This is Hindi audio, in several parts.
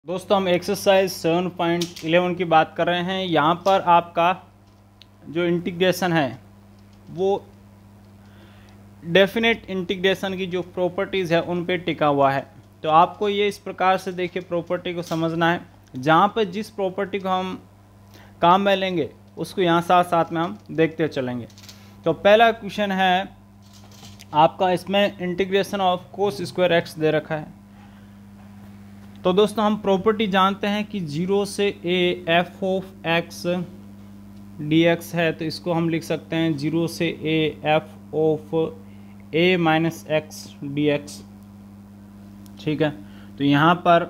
दोस्तों हम एक्सरसाइज 7.11 की बात कर रहे हैं। यहाँ पर आपका जो इंटीग्रेशन है वो डेफिनेट इंटीग्रेशन की जो प्रॉपर्टीज़ है उन पे टिका हुआ है। तो आपको ये इस प्रकार से देखिए प्रॉपर्टी को समझना है। जहाँ पर जिस प्रॉपर्टी को हम काम में लेंगे उसको यहाँ साथ साथ में हम देखते चलेंगे। तो पहला क्वेश्चन है आपका, इसमें integration of cos square x दे रखा है। तो दोस्तों हम प्रॉपर्टी जानते हैं कि 0 से a f of x dx है, तो इसको हम लिख सकते हैं 0 से a f of a minus x dx। ठीक है, तो यहाँ पर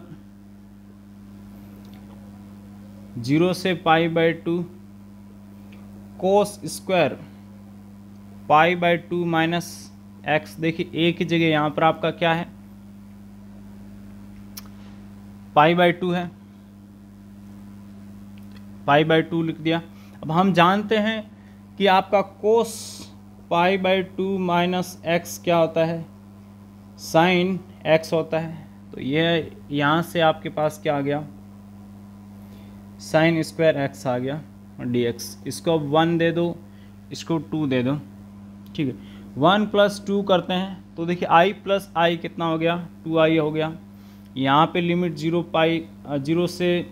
0 से पाई by 2 cos square pi by 2 minus x. देखिए a की जगह यहाँ पर आपका क्या है, पाई बाई 2 है, पाई बाई 2 लिख दिया। अब हम जानते हैं कि आपका कोस पाई बाई 2 माइनस एक्स क्या होता है, साइन एक्स होता है। तो ये यहाँ से आपके पास क्या आ गया, साइन स्क्वायर एक्स आ गया डी एक्स। इसको 1 दे दो, इसको 2 दे दो। ठीक है, 1 + 2 करते हैं तो देखिए i + i कितना हो गया, 2i हो गया। यहाँ पे लिमिट 0 से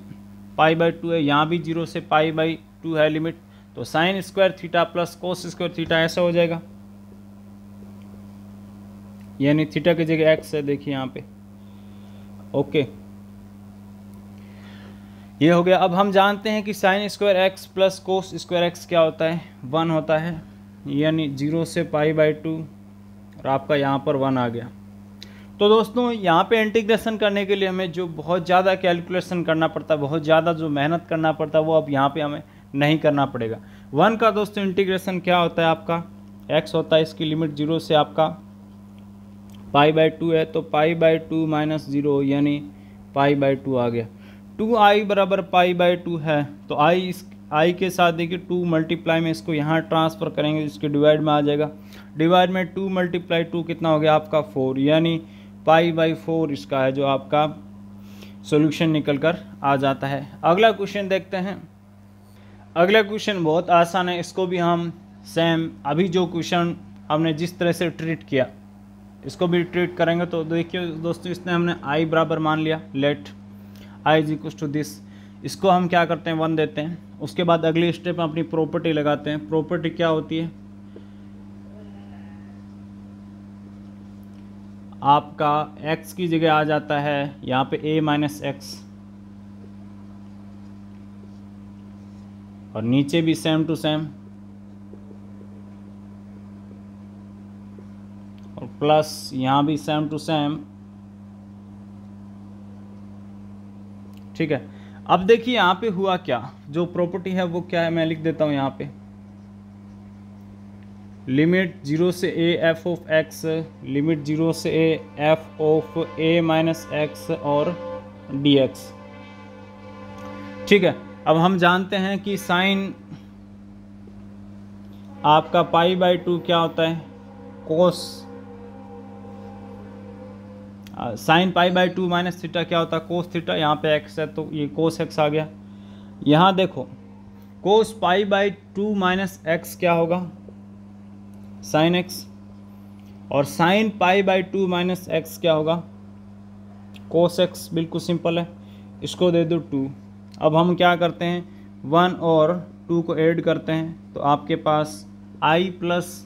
पाई बाई 2 है, यहाँ भी 0 से पाई बाई 2 है लिमिट। तो sine square theta plus cos square theta ऐसा हो जाएगा, यानी थीटा की जगह एक्स है। देखिए यहाँ पे ओके, ये हो गया। अब हम जानते हैं कि साइन स्क्वायर एक्स प्लस कोस स्क्वायर एक्स क्या होता है, 1 होता है, यानी 0 से पाई बाई 2 और आपका यहाँ पर 1 आ गया। तो दोस्तों यहाँ पे इंटीग्रेशन करने के लिए हमें जो बहुत ज़्यादा कैलकुलेशन करना पड़ता है, बहुत ज़्यादा जो मेहनत करना पड़ता है, वो अब यहाँ पे हमें नहीं करना पड़ेगा। 1 का दोस्तों इंटीग्रेशन क्या होता है, आपका x होता है, इसकी लिमिट 0 से आपका पाई बाई 2 है, तो पाई बाई 2 माइनस 0 यानी पाई बाई 2 आ गया। 2i बराबर पाई बाई 2 है, तो i के साथ देखिए 2 मल्टीप्लाई में इसको यहाँ ट्रांसफ़र करेंगे, इसके डिवाइड में आ जाएगा। डिवाइड में 2 × 2 कितना हो गया आपका 4, यानी पाई बाई 4 इसका है जो आपका सॉल्यूशन निकल कर आ जाता है। अगला क्वेश्चन देखते हैं। अगला क्वेश्चन बहुत आसान है, इसको भी हम सेम अभी जो क्वेश्चन हमने जिस तरह से ट्रीट किया इसको भी ट्रीट करेंगे। तो देखिए दोस्तों, इसने हमने i बराबर मान लिया, लेट i = दिस। इसको हम क्या करते हैं, 1 देते हैं। उसके बाद अगले स्टेप में अपनी प्रॉपर्टी लगाते हैं। प्रॉपर्टी क्या होती है, आपका x की जगह आ जाता है यहाँ पे a माइनस एक्स, और नीचे भी सेम टू सेम, और प्लस यहाँ भी सेम टू सेम। ठीक है, अब देखिए यहाँ पे हुआ क्या, जो प्रॉपर्टी है वो क्या है, मैं लिख देता हूँ यहाँ पे। लिमिट 0 से a f of x, limit 0 से a f of a minus x और dx। ठीक है, अब हम जानते हैं कि साइन आपका पाई बाई 2 क्या होता है, कोस sign pi by 2 minus theta क्या होता है, कोस थीटा। यहाँ पे x है तो ये कोस x आ गया। यहाँ देखो कोस पाई बाई 2 माइनस एक्स क्या होगा, साइन x, और sign pi by 2 minus x क्या होगा, कोस x। बिल्कुल सिंपल है, इसको दे दो 2। अब हम क्या करते हैं, 1 और 2 को ऐड करते हैं, तो आपके पास i प्लस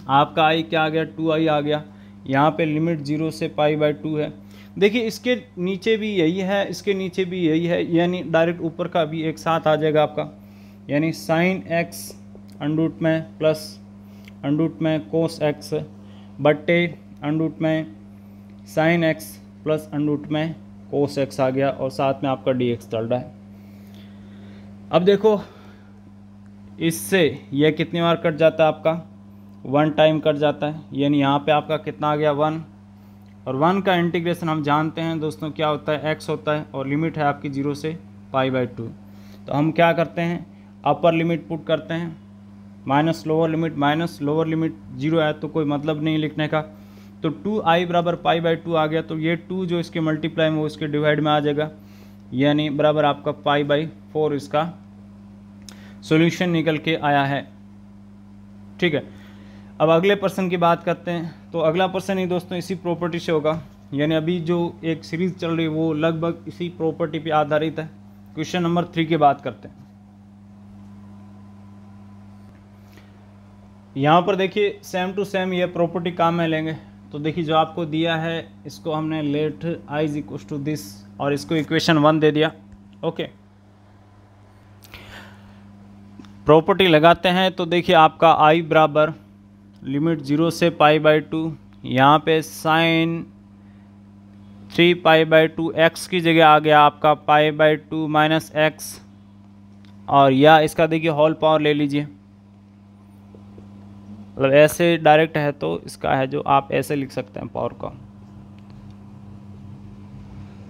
आपका i क्या आ गया, 2i आ गया। यहाँ पे लिमिट 0 से पाई बाई 2 है। देखिए इसके नीचे भी यही है, इसके नीचे भी यही है, यानी डायरेक्ट ऊपर का भी एक साथ आ जाएगा आपका, यानी साइन x अंडरूट में प्लस अंडरूट में कोस x बट्टे अंडरूट में साइन x प्लस अंडरूट में कोस x आ गया, और साथ में आपका dx चल रहा है। अब देखो इससे यह कितनी बार कट जाता है, आपका 1 टाइम कट जाता है, यानी यहाँ पे आपका कितना आ गया 1। और 1 का इंटीग्रेशन हम जानते हैं दोस्तों क्या होता है, x होता है, और लिमिट है आपकी 0 से पाई बाई 2। तो हम क्या करते हैं, अपर लिमिट पुट करते हैं, माइनस लोअर लिमिट 0 है तो कोई मतलब नहीं लिखने का, तो 2i बराबर पाई बाई 2 आ गया, तो ये 2 जो इसके मल्टीप्लाई में वो इसके डिवाइड में आ जाएगा, यानी बराबर आपका पाई बाई 4 इसका सॉल्यूशन निकल के आया है। ठीक है, अब अगले पर्सन की बात करते हैं। तो अगला पर्सन ही दोस्तों इसी प्रॉपर्टी से होगा, यानी अभी जो एक सीरीज चल रही है वो लगभग इसी प्रॉपर्टी पे आधारित है। क्वेश्चन नंबर 3 की बात करते हैं। यहाँ पर देखिए सेम टू सेम ये प्रॉपर्टी काम में लेंगे। तो देखिए जो आपको दिया है इसको हमने let i is equal to this और इसको इक्वेशन 1 दे दिया। ओके, प्रॉपर्टी लगाते हैं। तो देखिए आपका i बराबर लिमिट 0 से पाई बाई 2, यहाँ पे साइन 3 पाई बाई 2 एक्स की जगह आ गया आपका पाई बाई 2 माइनस एक्स, और या इसका देखिए होल पावर ले लीजिए, मतलब ऐसे डायरेक्ट है तो इसका है जो आप ऐसे लिख सकते हैं पावर का।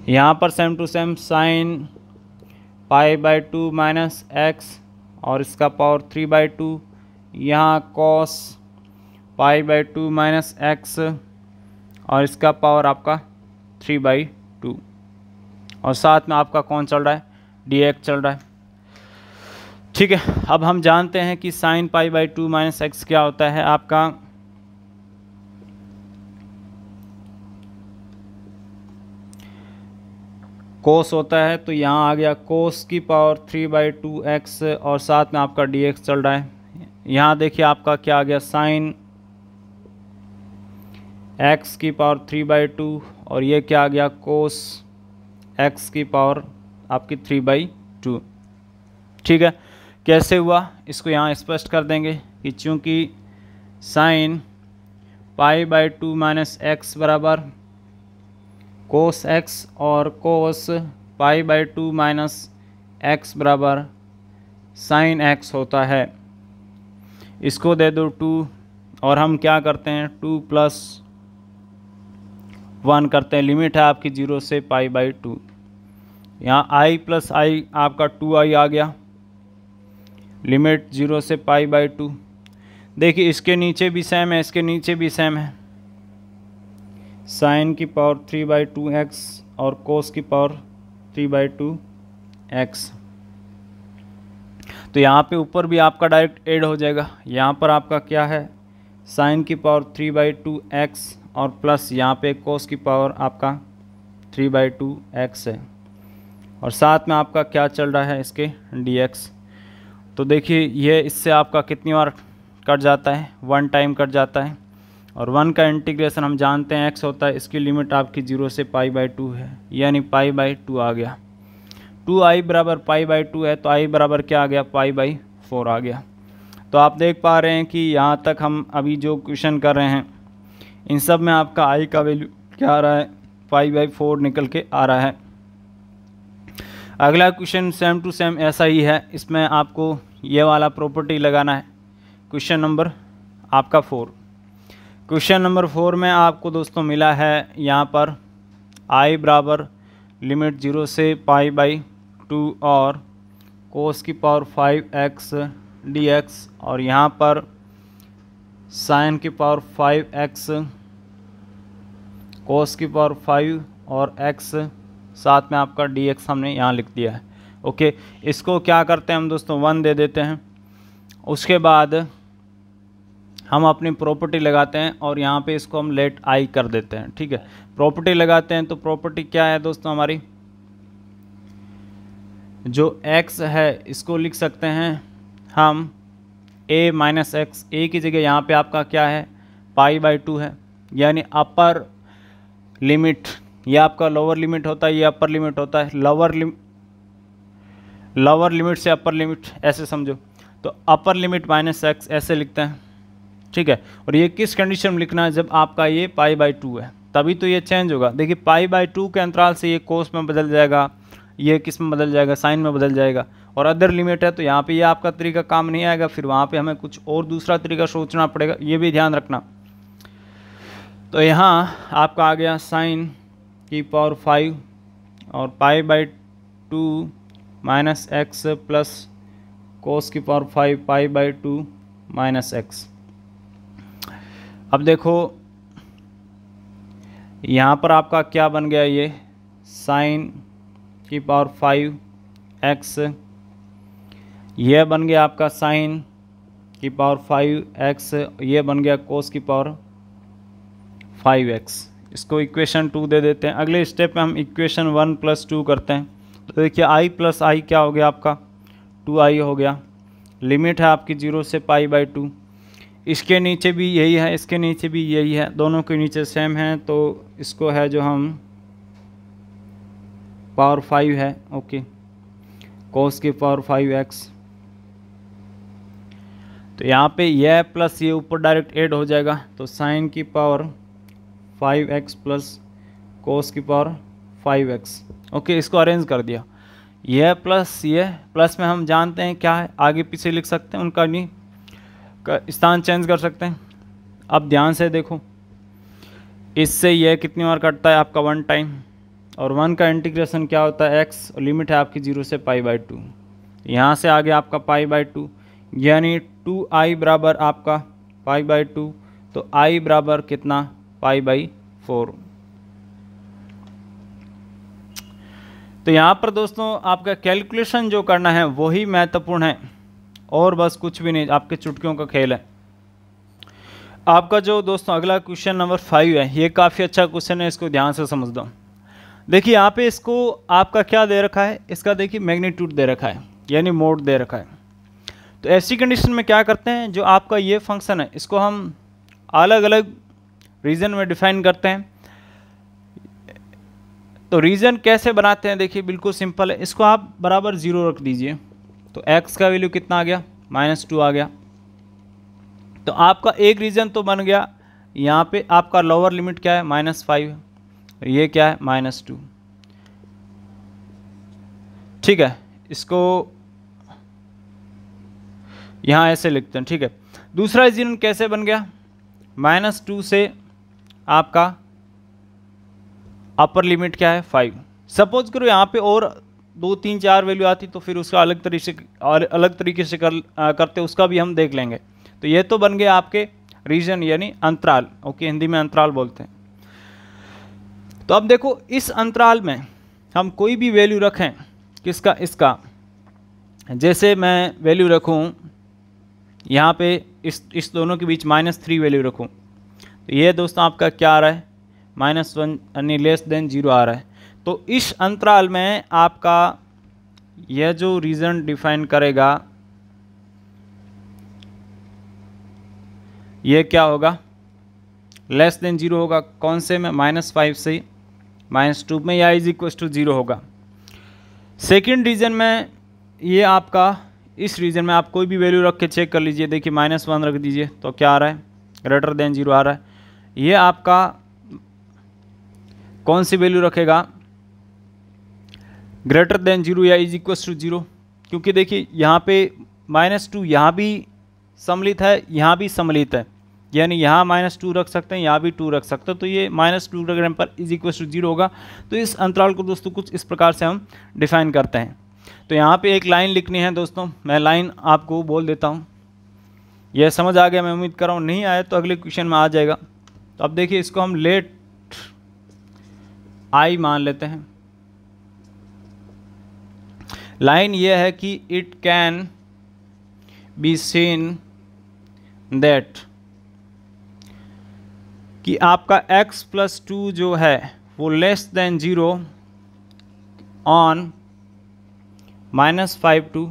यहाँ पर same to same sine pi by 2 minus x और इसका पावर 3 बाई 2, यहाँ cos pi by 2 minus x और इसका पावर आपका 3 बाई 2, और साथ में आपका कौन चल रहा है, dx चल रहा है। ठीक है, अब हम जानते हैं कि sign pi by 2 minus x क्या होता है आपका, कोस होता है। तो यहाँ आ गया कोस की पावर 3 बाई 2 एक्स और साथ में आपका dx चल रहा है। यहाँ देखिए आपका क्या आ गया, साइन x की पावर 3 बाई 2 और ये क्या आ गया, कोस x की पावर आपकी 3 बाई 2। ठीक है, कैसे हुआ इसको यहाँ स्पष्ट कर देंगे कि चूँकि sign pi by 2 minus x बराबर कोस x और कोस पाई बाई 2 माइनस एक्स बराबर साइन x होता है। इसको दे दो 2 और हम क्या करते हैं 2 प्लस 1 करते हैं, लिमिट है आपकी 0 से पाई बाई 2। यहाँ i प्लस आई आपका 2i आ गया, लिमिट 0 से पाई बाई 2। देखिए इसके नीचे भी सेम है, इसके नीचे भी सेम है, साइन की पावर 3 बाई 2 एक्स और कोस की पावर 3 बाई 2 एक्स। तो यहाँ पे ऊपर भी आपका डायरेक्ट ऐड हो जाएगा। यहाँ पर आपका क्या है, साइन की पावर 3 बाई 2 एक्स और प्लस यहाँ पे कोस की पावर आपका 3 बाई 2 एक्स है, और साथ में आपका क्या चल रहा है इसके dx। तो देखिए ये इससे आपका कितनी बार कट जाता है, 1 टाइम कट जाता है, और 1 का इंटीग्रेशन हम जानते हैं x होता है, इसकी लिमिट आपकी 0 से पाई बाई 2 है, यानी पाई बाई 2 आ गया। 2i बराबर पाई बाई 2 है तो i बराबर क्या आ गया, पाई बाई 4 आ गया। तो आप देख पा रहे हैं कि यहाँ तक हम अभी जो क्वेश्चन कर रहे हैं इन सब में आपका i का वैल्यू क्या आ रहा है, पाई बाई 4 निकल के आ रहा है। अगला क्वेश्चन सेम टू सेम ऐसा ही है, इसमें आपको ये वाला प्रॉपर्टी लगाना है। क्वेश्चन नंबर आपका 4, क्वेश्चन नंबर 4 में आपको दोस्तों मिला है यहाँ पर i बराबर लिमिट 0 से पाई बाई 2 और कोस की पावर 5x dx, और यहाँ पर साइन की पावर 5x कोस की पावर 5 और x साथ में आपका dx हमने यहाँ लिख दिया है। ओके, इसको क्या करते हैं हम दोस्तों 1 दे देते हैं, उसके बाद हम अपनी प्रॉपर्टी लगाते हैं और यहाँ पे इसको हम लेट i कर देते हैं। ठीक है, प्रॉपर्टी लगाते हैं तो प्रॉपर्टी क्या है दोस्तों हमारी, जो x है इसको लिख सकते हैं हम a माइनस एक्स, a की जगह यहाँ पे आपका क्या है, पाई बाई 2 है, यानी अपर लिमिट, ये आपका लोअर लिमिट होता है, ये अपर लिमिट होता है, लोअर लिमिट से अपर लिमिट ऐसे समझो, तो अपर लिमिट माइनस एक्स ऐसे लिखते हैं। ठीक है, और ये किस कंडीशन में लिखना है, जब आपका ये पाई बाई 2 है तभी तो ये चेंज होगा। देखिए पाई बाई 2 के अंतराल से ये कोस में बदल जाएगा, ये किस में बदल जाएगा, साइन में बदल जाएगा, और अदर लिमिट है तो यहाँ पे ये आपका तरीका काम नहीं आएगा, फिर वहाँ पे हमें कुछ और दूसरा तरीका सोचना पड़ेगा, ये भी ध्यान रखना। तो यहाँ आपका आ गया साइन की पावर 5 और pi by 2 minus x plus cos की power 5 pi by 2 minus x. अब देखो यहाँ पर आपका क्या बन गया, ये साइन की पावर 5x, यह बन गया आपका साइन की पावर 5x, ये बन गया कोस की पावर 5x। इसको इक्वेशन 2 दे देते हैं। अगले स्टेप में हम इक्वेशन 1 + 2 करते हैं। तो देखिए i + i क्या हो गया आपका 2i हो गया। लिमिट है आपकी 0 से π/2। इसके नीचे भी यही है, इसके नीचे भी यही है, दोनों के नीचे सेम है, तो इसको है जो हम पावर 5 है, ओके, कोस की पावर 5x। तो यहाँ पे यह प्लस ये ऊपर डायरेक्ट ऐड हो जाएगा, तो साइन की पावर 5x प्लस कोस की पावर 5x। ओके, इसको अरेंज कर दिया। यह प्लस में हम जानते हैं क्या है, आगे पीछे लिख सकते हैं, उनका नहीं स्थान चेंज कर सकते हैं। अब ध्यान से देखो, इससे यह कितनी बार कटता है आपका 1 टाइम, और 1 का इंटीग्रेशन क्या होता है x, और लिमिट है आपकी 0 से π/2। यहाँ से आगे आपका π/2 यानी 2i बराबर आपका π/2, तो i बराबर कितना π/4। तो यहाँ पर दोस्तों आपका कैलकुलेशन जो करना है वही महत्वपूर्ण है, और बस कुछ भी नहीं, आपके चुटकियों का खेल है। आपका जो दोस्तों अगला क्वेश्चन नंबर 5 है, ये काफ़ी अच्छा क्वेश्चन है, इसको ध्यान से समझ दो। देखिए यहाँ पे इसको आपका क्या दे रखा है, इसका देखिए मैग्नीट्यूड दे रखा है, यानी मोड दे रखा है। तो ऐसी कंडीशन में क्या करते हैं, जो आपका ये फंक्शन है इसको हम अलग अलग रीजन में डिफाइन करते हैं। तो रीजन कैसे बनाते हैं, देखिए बिल्कुल सिंपल है। इसको आप बराबर 0 रख दीजिए, तो x का वैल्यू कितना आ गया, -2 आ गया। तो आपका एक रीजन तो बन गया। यहाँ पे आपका लोअर लिमिट क्या है, -5, ये क्या है -2। ठीक है, इसको यहाँ ऐसे लिखते हैं, ठीक है। दूसरा रीजन कैसे बन गया, -2 से आपका अपर लिमिट क्या है 5। सपोज करो यहाँ पे और 2 3 4 वैल्यू आती तो फिर उसका अलग तरीके से करते, उसका भी हम देख लेंगे। तो ये तो बन गया आपके रीजन यानी अंतराल, ओके, हिंदी में अंतराल बोलते हैं। तो अब देखो इस अंतराल में हम कोई भी वैल्यू रखें, किसका, इसका, जैसे मैं वैल्यू रखूं यहाँ पे इस दोनों के बीच -3 वैल्यू रखूं, तो ये दोस्तों आपका क्या आ रहा है, -1 यानी <0 आ रहा है। तो इस अंतराल में आपका यह जो रीजन डिफाइन करेगा ये क्या होगा, <0 होगा। कौन से में, -5 से -2 में, या = 0 होगा। सेकंड रीजन में ये आपका, इस रीजन में आप कोई भी वैल्यू रख के चेक कर लीजिए। देखिए -1 रख दीजिए तो क्या आ रहा है, <0 आ रहा है। ये आपका कौन सी वैल्यू रखेगा, <0 या = 0, क्योंकि देखिए यहाँ पे -2 यहाँ भी सम्मिलित है, यहाँ भी सम्मिलित है, यानी यहाँ -2 रख सकते हैं, यहाँ भी 2 रख सकते हैं। तो ये -2 रखने पर = 0 होगा। तो इस अंतराल को दोस्तों कुछ इस प्रकार से हम डिफाइन करते हैं। तो यहाँ पे एक लाइन लिखनी है दोस्तों, मैं लाइन आपको बोल देता हूँ। यह समझ आ गया, मैं उम्मीद कर रहा हूँ। नहीं आया तो अगले क्वेश्चन में आ जाएगा। तो अब देखिए इसको हम लेट आई मान लेते हैं। लाइन यह है कि it can be seen that, कि आपका x + 2 जो है वो <0 ऑन -5 to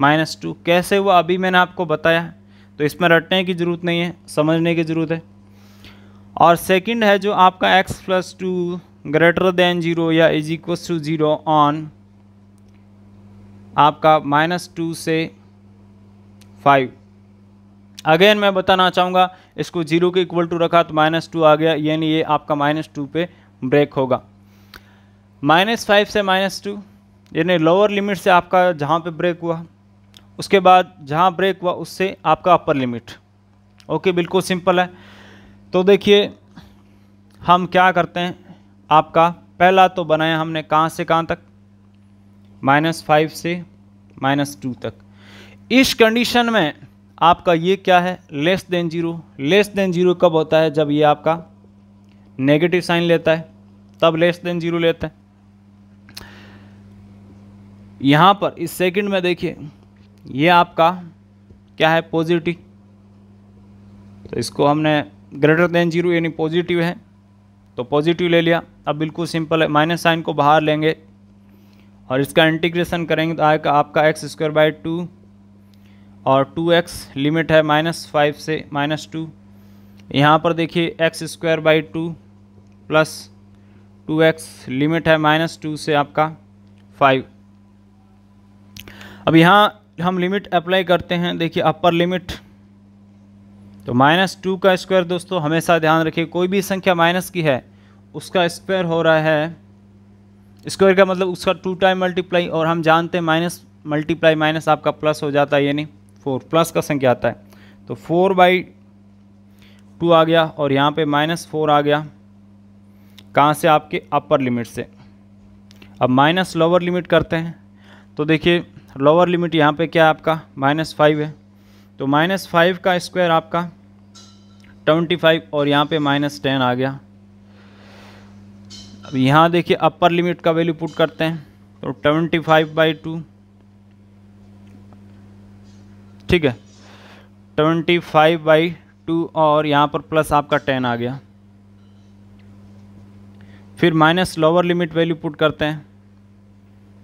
-2। कैसे हुआ अभी मैंने आपको बताया, तो इसमें रटने की ज़रूरत नहीं है, समझने की ज़रूरत है। और सेकंड है जो आपका x + 2 <0 या = 0 ऑन आपका -2 से 5। अगेन मैं बताना चाहूँगा, इसको 0 के इक्वल टू रखा तो -2 आ गया, यानी ये आपका -2 पे ब्रेक होगा। -5 से -2 यानी लोअर लिमिट से आपका जहाँ पे ब्रेक हुआ, उसके बाद जहाँ ब्रेक हुआ उससे आपका अपर लिमिट। ओके, बिल्कुल सिंपल है। तो देखिए हम क्या करते हैं, आपका पहला तो बनाया हमने कहाँ से कहाँ तक, -5 से -2 तक। इस कंडीशन में आपका ये क्या है, <0 <0 कब होता है, जब ये आपका नेगेटिव साइन लेता है, तब लेस देन 0 लेता है। यहाँ पर इस सेकंड में देखिए ये आपका क्या है, पॉजिटिव, तो इसको हमने ग्रेटर देन 0 यानी पॉजिटिव है तो पॉजिटिव ले लिया। अब बिल्कुल सिंपल है, माइनस साइन को बाहर लेंगे और इसका इंटीग्रेशन करेंगे तो आएगा आपका x² 2 और 2x लिमिट है -5 से -2। यहाँ पर देखिए x² 2 प्लस 2x लिमिट है -2 से आपका 5। अब यहाँ हम लिमिट अप्लाई करते हैं, देखिए अपर लिमिट तो -2 का स्क्वायर दोस्तों हमेशा ध्यान रखिए, कोई भी संख्या माइनस की है उसका स्क्वायर हो रहा है, स्क्वायर का मतलब उसका 2 टाइम मल्टीप्लाई, और हम जानते हैं माइनस मल्टीप्लाई माइनस आपका प्लस हो जाता है, यानी 4 प्लस का संख्या आता है। तो 4/2 आ गया और यहाँ पे -4 आ गया, कहाँ से, आपके अपर लिमिट से। अब माइनस लोअर लिमिट करते हैं तो देखिए लोअर लिमिट यहाँ पे क्या है आपका -5 है, तो -5 का स्क्वायर आपका 25 और यहाँ पे -10 आ गया। अब यहाँ देखिए अपर लिमिट का वैल्यू पुट करते हैं तो 25/2, ठीक है, 25/2 और यहाँ पर प्लस आपका 10 आ गया। फिर minus lower limit value put करते हैं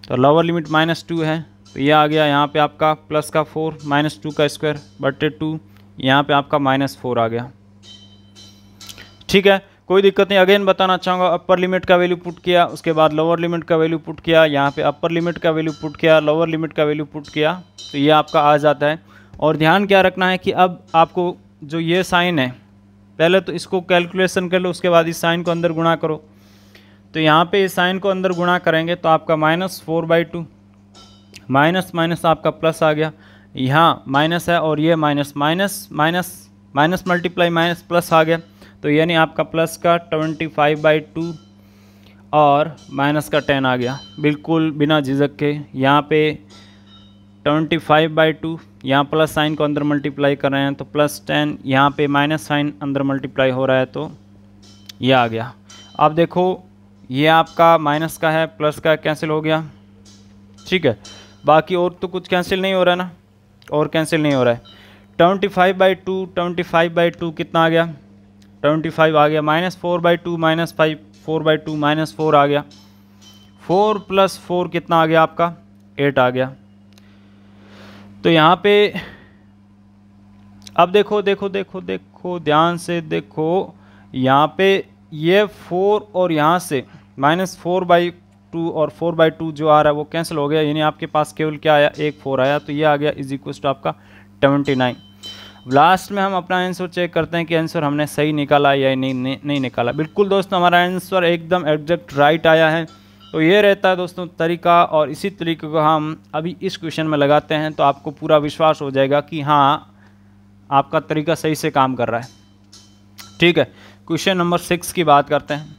तो लोअर लिमिट -2 है तो ये आ गया यहाँ पे आपका प्लस का 4, -2 का स्क्वायर बटे 2, यहाँ पे आपका -4 आ गया। ठीक है, कोई दिक्कत नहीं। अगेन बताना चाहूँगा, अपर लिमिट का वैल्यू पुट किया, उसके बाद लोअर लिमिट का वैल्यू पुट किया, यहाँ पे अपर लिमिट का वैल्यू पुट किया, लोअर लिमिट का वैल्यू पुट किया, तो ये आपका आ जाता है। और ध्यान क्या रखना है कि अब आपको जो ये साइन है, पहले तो इसको कैलकुलेशन कर लो, उसके बाद इस साइन को अंदर गुणा करो। तो यहाँ पे इस साइन को अंदर गुणा करेंगे तो आपका -4/2 माइनस माइनस आपका प्लस आ गया, यहाँ माइनस है और ये minus minus minus minus multiply minus plus आ गया, तो यानी आपका प्लस का 25/2 और माइनस का 10 आ गया, बिल्कुल बिना झिझक के। यहाँ पे 25/2 यहाँ प्लस साइन को अंदर मल्टीप्लाई कर रहे हैं तो +10, यहाँ पे माइनस साइन अंदर मल्टीप्लाई हो रहा है तो ये आ गया। अब देखो ये आपका माइनस का है, प्लस का कैंसिल हो गया, ठीक है, बाकी और तो कुछ कैंसिल नहीं हो रहा है ना, और कैंसिल नहीं हो रहा है। 25/2 कितना आ गया, 25 आ गया, -4/2 -5 4/2 -4 आ गया, 4 + 4 कितना आ गया आपका 8 आ गया। तो यहाँ पे अब देखो देखो देखो देखो ध्यान से देखो, यहाँ पे ये 4 और यहाँ से -4/2 और 4/2 जो आ रहा है वो कैंसिल हो गया, यानी आपके पास केवल क्या आया, एक 4 आया, तो ये आ गया = आपका 79। लास्ट में हम अपना आंसर चेक करते हैं कि आंसर हमने सही निकाला या नहीं निकाला। बिल्कुल दोस्तों हमारा आंसर एकदम एग्जैक्ट राइट आया है। तो ये रहता है दोस्तों तरीका, और इसी तरीके को हम अभी इस क्वेश्चन में लगाते हैं तो आपको पूरा विश्वास हो जाएगा कि हाँ आपका तरीका सही से काम कर रहा है। ठीक है, क्वेश्चन नंबर 6 की बात करते हैं।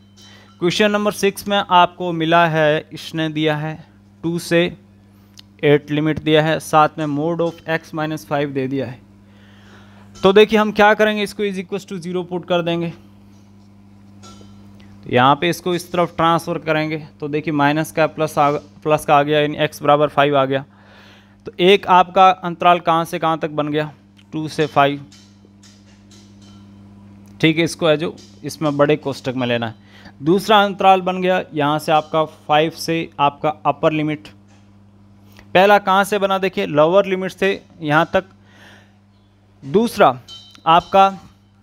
क्वेश्चन नंबर 6 में आपको मिला है, इसने दिया है 2 से 8 लिमिट दिया है, साथ में mod ऑफ x - 5 दे दिया है। तो देखिए हम क्या करेंगे, इसको = 0 पुट कर देंगे, तो यहाँ पे इसको इस तरफ ट्रांसफ़र करेंगे तो देखिए माइनस का प्लस का आ गया, यानी x = 5 आ गया। तो एक आपका अंतराल कहाँ से कहाँ तक बन गया, 2 से 5, ठीक है, इसको है जो इसमें बड़े कोष्टक में लेना है। दूसरा अंतराल बन गया यहाँ से आपका 5 से आपका अपर लिमिट, पहला कहाँ से बना देखिए लोअर लिमिट से यहाँ तक, दूसरा आपका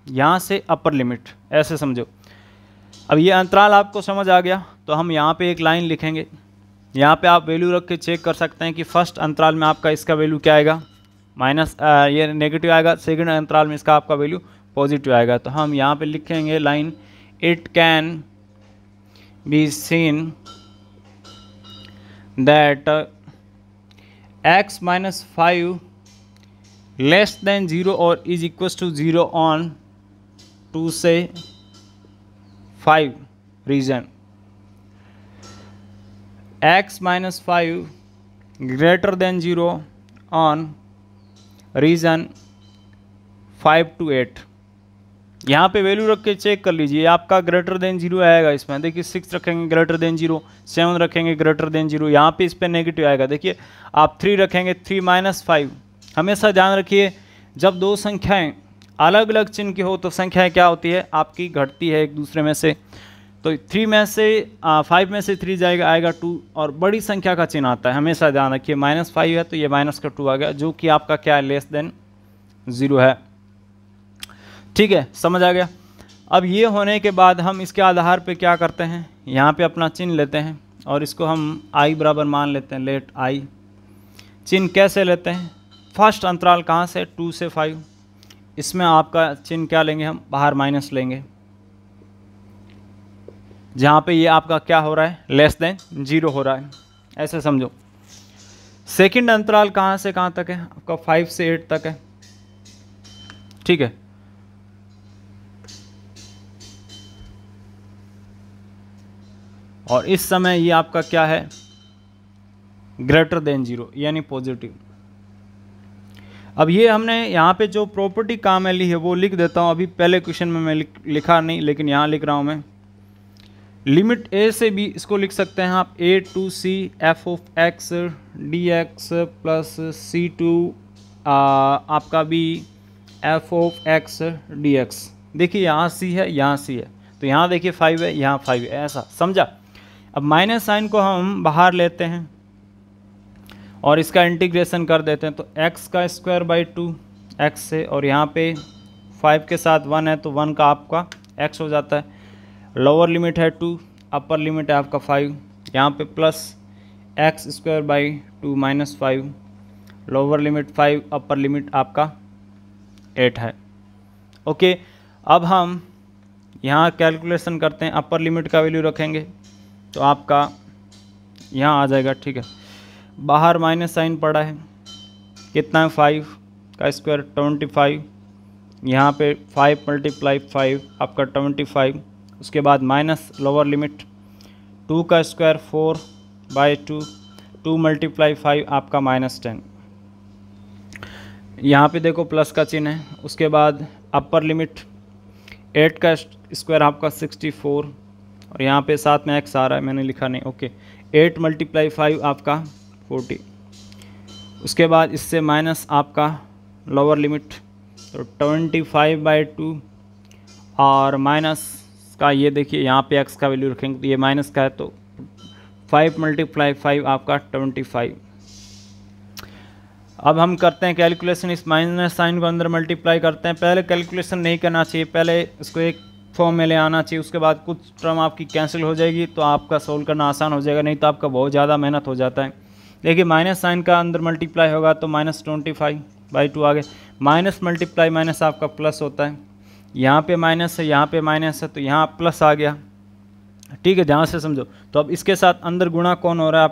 यहाँ से अपर लिमिट, ऐसे समझो। अब ये अंतराल आपको समझ आ गया तो हम यहाँ पे एक लाइन लिखेंगे, यहाँ पे आप वैल्यू रख के चेक कर सकते हैं कि फर्स्ट अंतराल में आपका इसका वैल्यू क्या आएगा, ये नेगेटिव आएगा, सेकंड अंतराल में इसका आपका वैल्यू पॉजिटिव आएगा। तो हम यहाँ पे लिखेंगे line, it can be seen that x - 5 less than 0 और = 0 ऑन 2 से 5 region, x - 5 greater than 0 on region 5 to 8, यहाँ पे वैल्यू रख के चेक कर लीजिए, आपका ग्रेटर देन 0 आएगा इसमें। देखिए 6 रखेंगे ग्रेटर देन 0, 7 रखेंगे ग्रेटर देन 0, यहाँ पे इस पर नेगेटिव आएगा। देखिए आप 3 रखेंगे 3 - 5। हमेशा ध्यान रखिए जब दो संख्याएं अलग अलग चिन्ह की हो तो संख्याएं क्या होती है आपकी, घटती है एक दूसरे में से। तो 3 में से 5 में से 3 जाएगा, आएगा 2, और बड़ी संख्या का चिन्ह आता है। हमेशा ध्यान रखिए -5 है तो ये माइनस का 2 आ गया, जो कि आपका क्या है, लेस देन 0 है। ठीक है, समझ आ गया। अब ये होने के बाद हम इसके आधार पे क्या करते हैं, यहाँ पे अपना चिन्ह लेते हैं और इसको हम i बराबर मान लेते हैं। लेट i चिन्ह कैसे लेते हैं, फर्स्ट अंतराल कहाँ से, 2 से 5। इसमें आपका चिन्ह क्या लेंगे हम, बाहर माइनस लेंगे, जहाँ पे ये आपका क्या हो रहा है, लेस देन 0 हो रहा है, ऐसे समझो। सेकंड अंतराल कहाँ से कहाँ तक है आपका, 5 से 8 तक है। ठीक है, और इस समय ये आपका क्या है, ग्रेटर देन 0 यानी पॉजिटिव। अब ये हमने यहाँ पे जो प्रॉपर्टी काम है ली है वो लिख देता हूँ। अभी पहले क्वेश्चन में मैं लिखा नहीं, लेकिन यहाँ लिख रहा हूँ मैं। लिमिट a से b, इसको लिख सकते हैं आप a to c f of x dx plus c to आपका b f of x dx। देखिए यहाँ c है, यहाँ c है, तो यहाँ देखिए 5 है, यहाँ 5 है, ऐसा समझा। अब माइनस साइन को हम बाहर लेते हैं और इसका इंटीग्रेशन कर देते हैं, तो x का स्क्वायर बाई 2 x से, और यहाँ पे 5 के साथ 1 है तो 1 का आपका x हो जाता है। लोअर लिमिट है 2, अपर लिमिट है आपका 5, यहाँ पे plus x square by 2 minus 5, lower limit 5, upper limit आपका 8 है। ओके, अब हम यहाँ कैलकुलेशन करते हैं, अपर लिमिट का वैल्यू रखेंगे तो आपका यहाँ आ जाएगा। ठीक है, बाहर माइनस साइन पड़ा है, कितना है, 5 का स्क्वायर 25, यहाँ पे 5 × 5 आपका 25, उसके बाद माइनस लोअर लिमिट 2 का स्क्वायर 4/2, 2 × 5 आपका -10। यहाँ पे देखो प्लस का चिन्ह है। उसके बाद अपर लिमिट 8 का स्क्वायर आपका 64, और यहाँ पे साथ में x आ रहा है, मैंने लिखा नहीं। ओके, 8 × 5 आपका 40। उसके बाद इससे माइनस आपका लोअर लिमिट, तो 25/2, और माइनस का ये देखिए यहाँ पे x का वैल्यू रखेंगे तो ये माइनस का है, तो 5 × 5 आपका 25। अब हम करते हैं कैलकुलेशन, इस माइनस साइन को अंदर मल्टीप्लाई करते हैं। पहले कैलकुलेशन नहीं करना चाहिए, पहले इसको एक फॉर्म में ले आना चाहिए, उसके बाद कुछ टर्म आपकी कैंसिल हो जाएगी तो आपका सोल्व करना आसान हो जाएगा, नहीं तो आपका बहुत ज़्यादा मेहनत हो जाता है। देखिए माइनस साइन का अंदर मल्टीप्लाई होगा तो -25/2 आ गए, माइनस मल्टीप्लाई माइनस आपका प्लस होता है, यहाँ पे माइनस है, यहाँ पे माइनस है, तो यहाँ प्लस आ गया। ठीक है, ध्यान से समझो। तो अब इसके साथ अंदर गुणा कौन हो रहा है,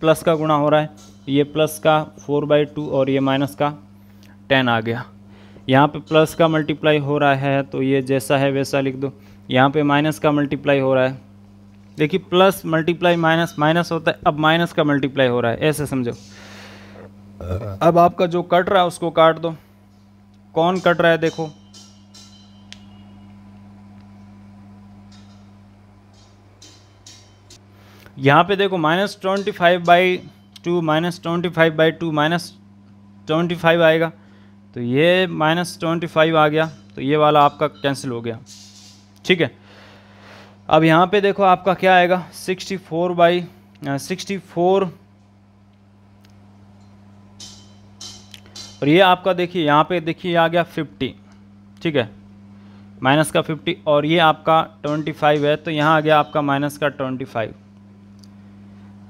प्लस का गुणा हो रहा है, ये प्लस का 4/2 और ये माइनस का 10 आ गया। यहाँ पे प्लस का मल्टीप्लाई हो रहा है तो ये जैसा है वैसा लिख दो, यहाँ पे माइनस का मल्टीप्लाई हो रहा है। देखिए प्लस मल्टीप्लाई माइनस माइनस होता है, अब माइनस का मल्टीप्लाई हो रहा है, ऐसे समझो। अब आपका जो कट रहा है उसको काट दो। कौन कट रहा है देखो, यहाँ पे देखो -25/2 -25/2 -25 आएगा, तो ये -25 आ गया, तो ये वाला आपका कैंसिल हो गया। ठीक है, अब यहाँ पे देखो आपका क्या आएगा, 64 और ये आपका देखिए यहाँ पे देखिए आ गया 50। ठीक है, माइनस का 50 और ये आपका 25 है, तो यहाँ आ गया आपका माइनस का 25।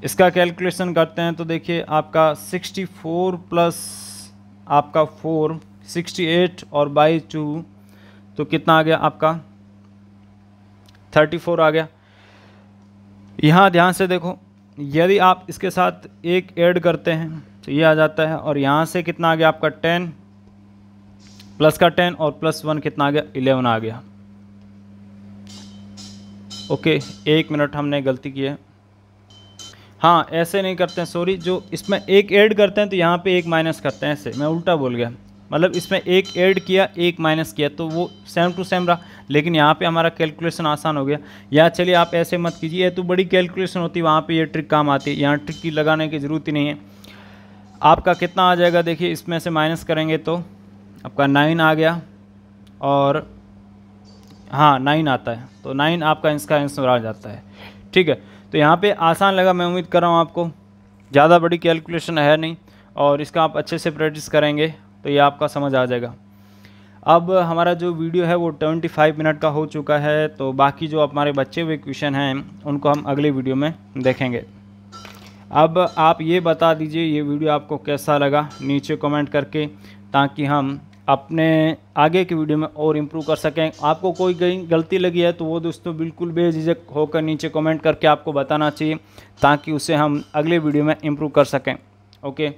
इसका कैलकुलेशन करते हैं तो देखिए आपका 64 प्लस आपका 4 68 और बाई 2 तो कितना आ गया आपका 34 आ गया। यहाँ ध्यान से देखो, यदि आप इसके साथ एक ऐड करते हैं तो ये आ जाता है, और यहाँ से कितना आ गया आपका 10 प्लस का 10 और प्लस 1 कितना आ गया 11 आ गया। ओके, 1 मिनट हमने गलती की है। हाँ, ऐसे नहीं करते हैं, सॉरी, जो इसमें एक ऐड करते हैं तो यहाँ पे एक माइनस करते हैं, ऐसे मैं उल्टा बोल गया। मतलब इसमें एक ऐड किया एक माइनस किया तो वो सेम टू सेम रहा, लेकिन यहाँ पे हमारा कैलकुलेशन आसान हो गया। या चलिए आप ऐसे मत कीजिए, ये तो बड़ी कैलकुलेशन होती है, वहाँ पे ये ट्रिक काम आती है, यहाँ ट्रिक की लगाने की ज़रूरत ही नहीं है। आपका कितना आ जाएगा देखिए, इसमें से माइनस करेंगे तो आपका 9 आ गया, और हाँ 9 आता है, तो 9 आपका इसका आंसर आ जाता है। ठीक है, तो यहाँ पे आसान लगा, मैं उम्मीद कर रहा हूँ आपको, ज़्यादा बड़ी कैलकुलेशन है नहीं, और इसका आप अच्छे से प्रैक्टिस करेंगे तो ये आपका समझ आ जाएगा। अब हमारा जो वीडियो है वो 25 मिनट का हो चुका है, तो बाकी जो हमारे बचे हुए क्वेश्चन हैं उनको हम अगले वीडियो में देखेंगे। अब आप ये बता दीजिए ये वीडियो आपको कैसा लगा नीचे कमेंट करके, ताकि हम अपने आगे की वीडियो में और इम्प्रूव कर सकें। आपको कोई गलती लगी है तो वो दोस्तों बिल्कुल बेझिझक होकर नीचे कमेंट करके आपको बताना चाहिए, ताकि उसे हम अगले वीडियो में इम्प्रूव कर सकें। ओके।